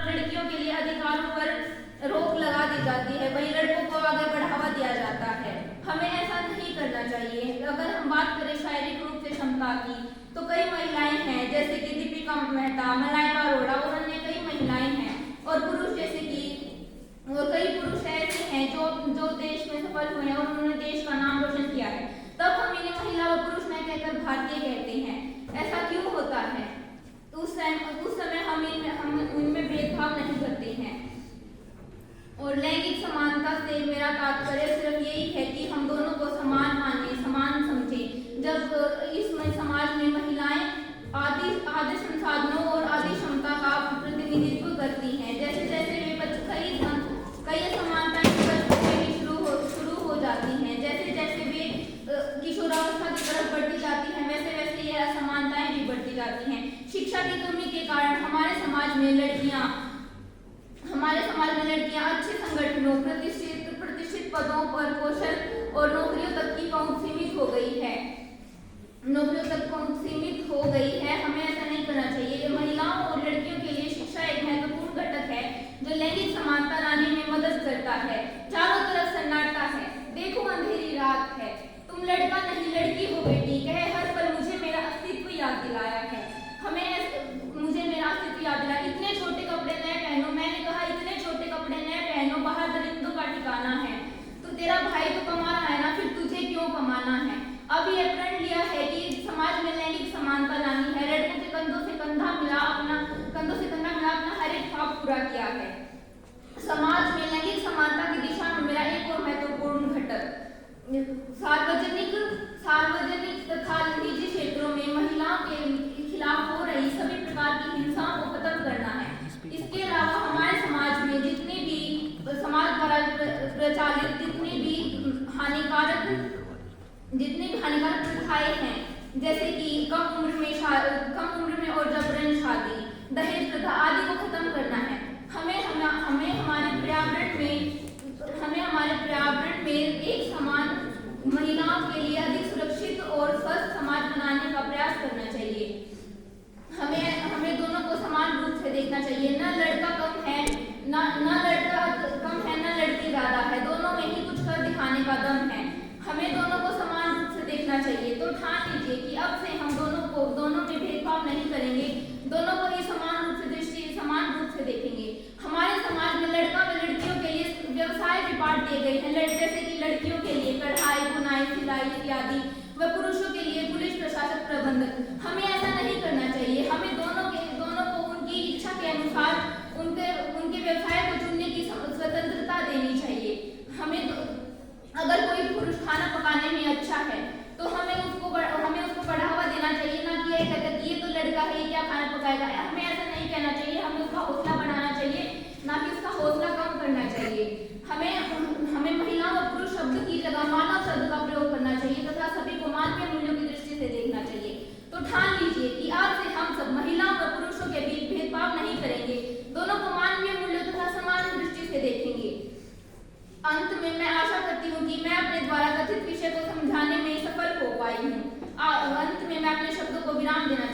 लड़कियों के लिए अधिकारों पर रोक लगा दी जाती है, वहीं लड़कों को आगे बढ़ावा दिया जाता है। हमें ऐसा नहीं करना चाहिए। अगर हम बात करें शारीरिक रूप से क्षमता की, तो कई महिलाएं हैं जैसे कि दीपिका मेहता, मलाइका अरोड़ा और अन्य कई महिलाएं हैं, और पुरुष जैसे कि और कई पुरुष ऐसे हैं जो देश में सफल हुए हैं और उन्होंने देश का नाम रोशन किया है। तब हम इन्हें महिला व पुरुष न कहकर भारतीय कहते हैं। ऐसा क्यों होता है? उस समय हम इनमें भेदभाव नहीं करते हैं। और लैंगिक समानता से मेरा तात्पर्य सिर्फ यही है कि हम दोनों को समान माने, समान समझें। जब इस समाज में महिलाएं आदि संसाधनों और आदि क्षमता का प्रतिनिधित्व करती हैं, जैसे जैसे वे कई असमानताएं बचपन से ही शुरू हो जाती हैं, जैसे जैसे वे किशोरावस्था की तरफ बढ़ती जाती हैं, वैसे वैसे ये असमानताएं भी बढ़ती जाती हैं। शिक्षा की कमी के कारण हमारे समाज में लड़कियां अच्छे संगठनों, प्रतिष्ठित पदों पर कौशल और नौकरियों तक की पहुंच सीमित हो गई है। हमें ऐसा नहीं करना चाहिए। महिलाओं और लड़कियों के लिए शिक्षा एक महत्वपूर्ण घटक है जो लैंगिक समानता लाने में मदद करता है। चारों तरफ सन्नाटा है, देखो अंधेरी रात है, तुम लड़का नहीं लड़की हो बेटी, कहे हर पल मुझे मेरा अस्तित्व याद दिलाया है। इतने छोटे कपड़े न पहनो, मैंने कहा इतने छोटे कपड़े न पहनो, बाहर दरिंदों का ठिकाना है। तो तेरा भाई तो कमा रहा है ना, फिर तुझे क्यों कमाना है? अब ये प्रण लिया है कि समाज में लैंगिक समानता लानी है। लड़कों के कंधों से कंधा मिला अपना हर एक ख्वाब पूरा किया है। समाज में लैंगिक समानता की दिशा में मेरा एक और महत्वपूर्ण घटक सार्वजनिक तथा निजी क्षेत्रों में महिलाओं के खिलाफ हो रही सभी प्रकार की हिंसाओं को खत्म करना है। इसके अलावा हमारे समाज में जितनी भी समाज द्वारा प्रचालित जितनी भी हानिकारक प्रथाएं हैं, जैसे कि कम उम्र में और जबरन शादी, दहेज प्रथा आदि को खत्म करना है। हमें हमारे पर्यावरण में एक समान महिलाओं के लिए अधिक सुरक्षित और स्वस्थ समाज बनाने का प्रयास करना चाहिए। हमें दोनों को समान रूप से देखना चाहिए। न लड़का कम है, न लड़की ज्यादा है, दोनों में ही कुछ कर दिखाने का दम है। हमें दोनों को समान रूप से देखना चाहिए। तो ठान लीजिए कि अब से हम दोनों में भेदभाव नहीं करेंगे, दोनों को ही समान रूप से देखेंगे। हमारे समाज में लड़का व लड़कियों के लिए व्यवसाय भी बांट दिए गए हैं, जैसे कि लड़कियों के लिए कढ़ाई, बुनाई, सिलाई इत्यादि, व पुरुषों के लिए पुलिस, प्रशासक, प्रबंधक। हमें ऐसा नहीं करना चाहिए। हमें दोनों को उनकी इच्छा के अनुसार उनके व्यवसाय को चुनने की स्वतंत्रता देनी चाहिए। अगर कोई पुरुष खाना पकाने में अच्छा है तो हमें उसको बढ़ावा देना चाहिए, ना कि ये तो लड़का है, ये क्या खाना पकाएगा। हमें ऐसा नहीं कहना चाहिए। हमें उसका हौसला बढ़ाना चाहिए, ना कि उसका हौसला कम करना चाहिए। हमें महिला और पुरुष शब्द की जगह मानव शब्द का प्रयोग करना चाहिए तथा सभी को मानवीय मूल्यों की दृष्टि से देखना चाहिए। तो ठान लीजिए कि आज से हम सब महिलाओं और पुरुषों के बीच भेदभाव नहीं करेंगे, दोनों को मानवीय मूल्यों तथा समान दृष्टि से देखेंगे। अंत में मैं आशा करती हूँ कि मैं अपने द्वारा कथित विषय को समझाने में सफल हो पाई हूँ। अंत में मैं अपने शब्दों को विराम देना